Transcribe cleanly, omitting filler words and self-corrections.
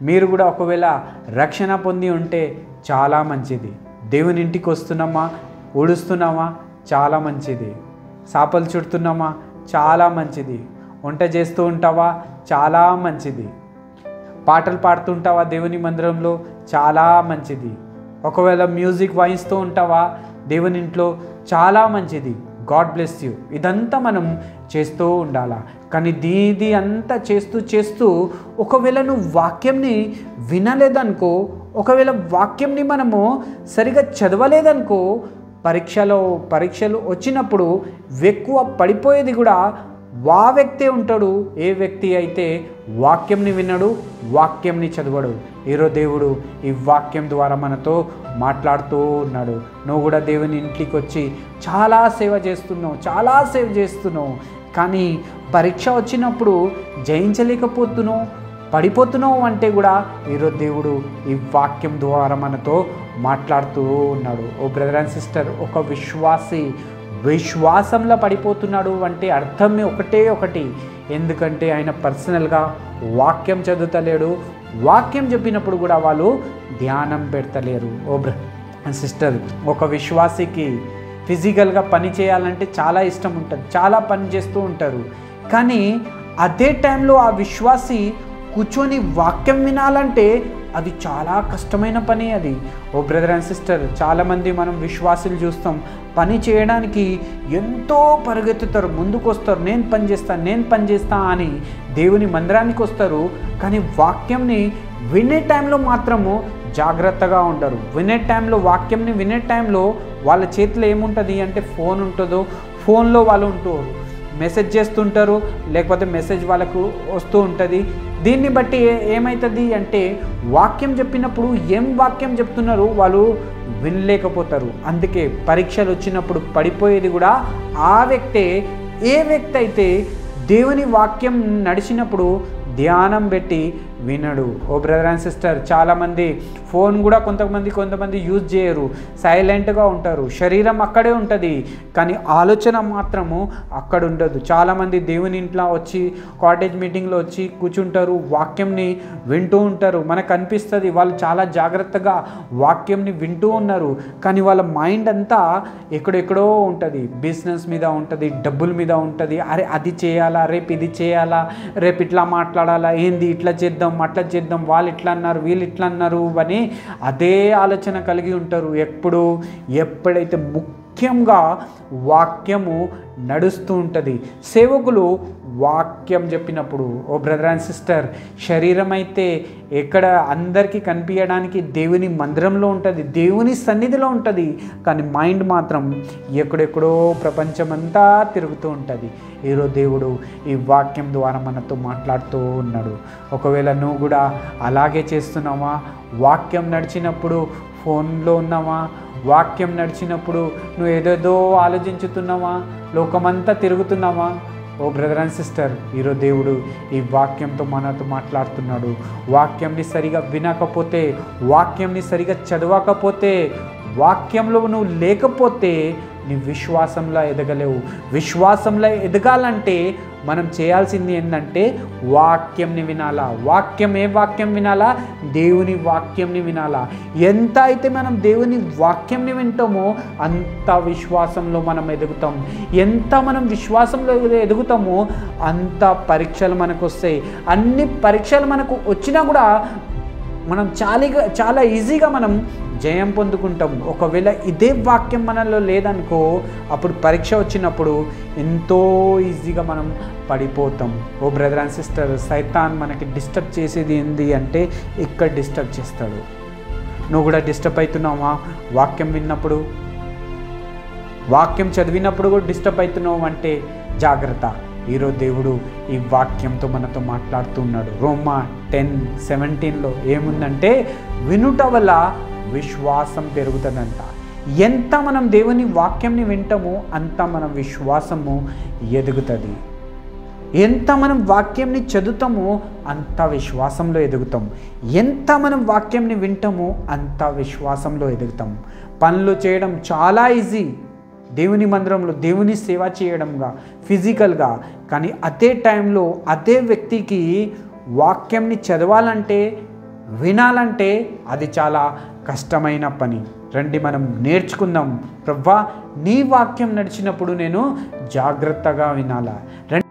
మీరు కూడా ఒకవేళ రక్షణ పొంది ఉంటే చాలా మంచిది. దేవుని ఇంటికి వస్తున్నామా, ఊడుస్తున్నామా, చాలా మంచిది. సాపలు చుడుతున్నామా, చాలా మంచిది. వంట చేస్తూ ఉంటావా, చాలా మంచిది. పాటలు పాడుతుంటావా దేవుని మందిరంలో, చాలా మంచిది. ఒకవేళ మ్యూజిక్ వాయిస్తూ ఉంటావా దేవుని ఇంట్లో, చాలా మంచిది. God bless you. ఇదంతా మనం చేస్తూ ఉండాలా. కానీ దీది అంతా చేస్తూ ఒకవేళ నువ్వు వాక్యంని వినలేదనుకో, ఒకవేళ వాక్యంని మనము సరిగా చదవలేదనుకో, పరీక్షలు వచ్చినప్పుడు ఎక్కువ పడిపోయేది కూడా వా వ్యక్తే ఉంటాడు. ఏ వ్యక్తి అయితే వాక్యంని వినడు, వాక్యంని చదవడు. ఈరోజు దేవుడు ఈ వాక్యం ద్వారా మనతో మాట్లాడుతూ ఉన్నాడు. నువ్వు కూడా దేవుని ఇంటికి వచ్చి చాలా సేవ చేస్తున్నావు, కానీ పరీక్ష వచ్చినప్పుడు జయించలేకపోతున్నావు, పడిపోతున్నావు అంటే కూడా ఈరోజు దేవుడు ఈ వాక్యం ద్వారా మనతో మాట్లాడుతూ ఉన్నాడు. ఓ బ్రదర్ అండ్ సిస్టర్, ఒక విశ్వాసంలో పడిపోతున్నాడు అంటే అర్థమే ఒకటి. ఎందుకంటే ఆయన పర్సనల్గా వాక్యం చదువుతలేడు, వాక్యం చెప్పినప్పుడు కూడా వాళ్ళు ధ్యానం పెడతలేరు. ఓ బ్రదర్ అండ్ సిస్టర్, ఒక విశ్వాసికి ఫిజికల్గా పని చేయాలంటే చాలా ఇష్టం ఉంటుంది, చాలా పని చేస్తూ ఉంటారు. కానీ అదే టైంలో ఆ విశ్వాసి కూర్చొని వాక్యం వినాలంటే అది చాలా కష్టమైన పని అది. ఓ బ్రదర్ అండ్ సిస్టర్, చాలామంది మనం విశ్వాసులు చూస్తాం, పని చేయడానికి ఎంతో పరిగెత్తుతారు, ముందుకు వస్తారు, నేను పని చేస్తా అని దేవుని మందిరానికి వస్తారు. కానీ వాక్యంని వినే టైంలో మాత్రము జాగ్రత్తగా ఉండరు. వాక్యంని వినే టైంలో వాళ్ళ చేతిలో ఏముంటుంది అంటే ఫోన్ ఉంటుందో, ఫోన్లో వాళ్ళు ఉంటారు, మెసేజ్ చేస్తుంటారు, లేకపోతే మెసేజ్ వాళ్ళకు వస్తూ ఉంటుంది. దీన్ని బట్టి ఏమవుతుంది అంటే వాక్యం చెప్పినప్పుడు ఏం వాక్యం చెప్తున్నారు వాళ్ళు వినలేకపోతారు. అందుకే పరీక్షలు వచ్చినప్పుడు పడిపోయేది కూడా ఆ వ్యక్తే. ఏ వ్యక్తి అయితే దేవుని వాక్యం నడిచినప్పుడు ధ్యానం పెట్టి వినడు. ఓ బ్రదర్ అండ్ సిస్టర్, చాలామంది ఫోన్ కూడా కొంతమంది యూజ్ చేయరు, సైలెంట్గా ఉంటారు. శరీరం అక్కడే ఉంటుంది కానీ ఆలోచన మాత్రము అక్కడ ఉండదు. చాలామంది దేవుని ఇంట్లో వచ్చి కాటేజ్ మీటింగ్లో వచ్చి కూర్చుంటారు, వాక్యంని వింటూ ఉంటారు. మనకు అనిపిస్తుంది వాళ్ళు చాలా జాగ్రత్తగా వాక్యంని వింటూ ఉన్నారు, కానీ వాళ్ళ మైండ్ అంతా ఎక్కడెక్కడో ఉంటుంది, బిజినెస్ మీద ఉంటుంది, డబ్బుల మీద ఉంటుంది. అరే అది చేయాలా, రేపు ఇది చేయాలా, రేపు ఇట్లా మాట్లాడాలా, ఏంది ఇట్లా చేద్దాం, అట్లా చేద్దాం, వాళ్ళు ఇట్లా అన్నారు, వీళ్ళు ఇట్లా అన్నారు అని అదే ఆలోచన కలిగి ఉంటారు. ఎప్పుడైతే ముఖ్యంగా వాక్యము నడుస్తూ ఉంటుంది, సేవకులు వాక్యం చెప్పినప్పుడు, ఓ బ్రదర్ అండ్ సిస్టర్, శరీరం అయితే ఎక్కడ అందరికీ కనిపించడానికి దేవుని మందిరంలో ఉంటుంది, దేవుని సన్నిధిలో ఉంటుంది, కానీ మైండ్ మాత్రం ఎక్కడెక్కడో ప్రపంచమంతా తిరుగుతూ ఉంటుంది. ఈరోజు దేవుడు ఈ వాక్యం ద్వారా మనతో మాట్లాడుతూ ఉన్నాడు. ఒకవేళ నువ్వు కూడా అలాగే చేస్తున్నావా? వాక్యం నడిచినప్పుడు ఫోన్లో ఉన్నావా? వాక్యం నడిచినప్పుడు నువ్వు ఏదేదో ఆలోచించుతున్నావా? లోకమంతా తిరుగుతున్నావా? ఓ బ్రదర్ అండ్ సిస్టర్, ఈరోజు దేవుడు ఈ వాక్యంతో మనతో మాట్లాడుతున్నాడు. వాక్యంని సరిగా వినకపోతే, వాక్యంని సరిగా చదవకపోతే, వాక్యంలో నువ్వు లేకపోతే నీ విశ్వాసంలో ఎదగలేవు. విశ్వాసంలో ఎదగాలంటే మనం చేయాల్సింది ఏంటంటే వాక్యంని వినాలా. ఏ వాక్యం వినాలా? దేవుని వాక్యంని వినాలా. ఎంత అయితే మనం దేవుని వాక్యంని వింటామో అంత విశ్వాసంలో మనం ఎదుగుతాం. ఎంత మనం విశ్వాసంలో ఎదుగుతామో అంత పరీక్షలు మనకు వస్తాయి. అన్ని పరీక్షలు మనకు వచ్చినా కూడా మనం చాలా ఈజీగా మనం జయం పొందుకుంటాం. ఒకవేళ ఇదే వాక్యం మనలో లేదనుకో, అప్పుడు పరీక్ష వచ్చినప్పుడు ఎంతో ఈజీగా మనం పడిపోతాం. ఓ బ్రదర్ అండ్ సిస్టర్, సైతాన్ మనకి డిస్టర్బ్ చేసేది ఏంది అంటే ఇక్కడ డిస్టర్బ్ చేస్తాడు. నువ్వు కూడా డిస్టర్బ్ అవుతున్నావా? వాక్యం విన్నప్పుడు, వాక్యం చదివినప్పుడు కూడా డిస్టర్బ్ అవుతున్నావు అంటే జాగ్రత్త. ఈరోజు దేవుడు ఈ వాక్యంతో మనతో మాట్లాడుతున్నాడు. రోమా 10:17 ఏముందంటే వినుట వల్ల విశ్వాసం పెరుగుతుందంట. ఎంత మనం దేవుని వాక్యంని వింటామో అంత మన విశ్వాసము ఎదుగుతుంది. ఎంత మనం వాక్యంని చదువుతామో అంత విశ్వాసంలో ఎదుగుతాం. ఎంత మనం వాక్యంని వింటామో అంత విశ్వాసంలో ఎదుగుతాం. పనులు చేయడం చాలా ఈజీ, దేవుని మందిరంలో దేవుని సేవ చేయడంగా, ఫిజికల్గా. కానీ అదే టైంలో అదే వ్యక్తికి వాక్యంని చదవాలంటే వినాలంటే అది చాలా కష్టమైన పని. రండి మనం నేర్చుకుందాం. ప్రభువా నీ వాక్యం నడిచినప్పుడు నేను జాగ్రత్తగా వినాలా. రండి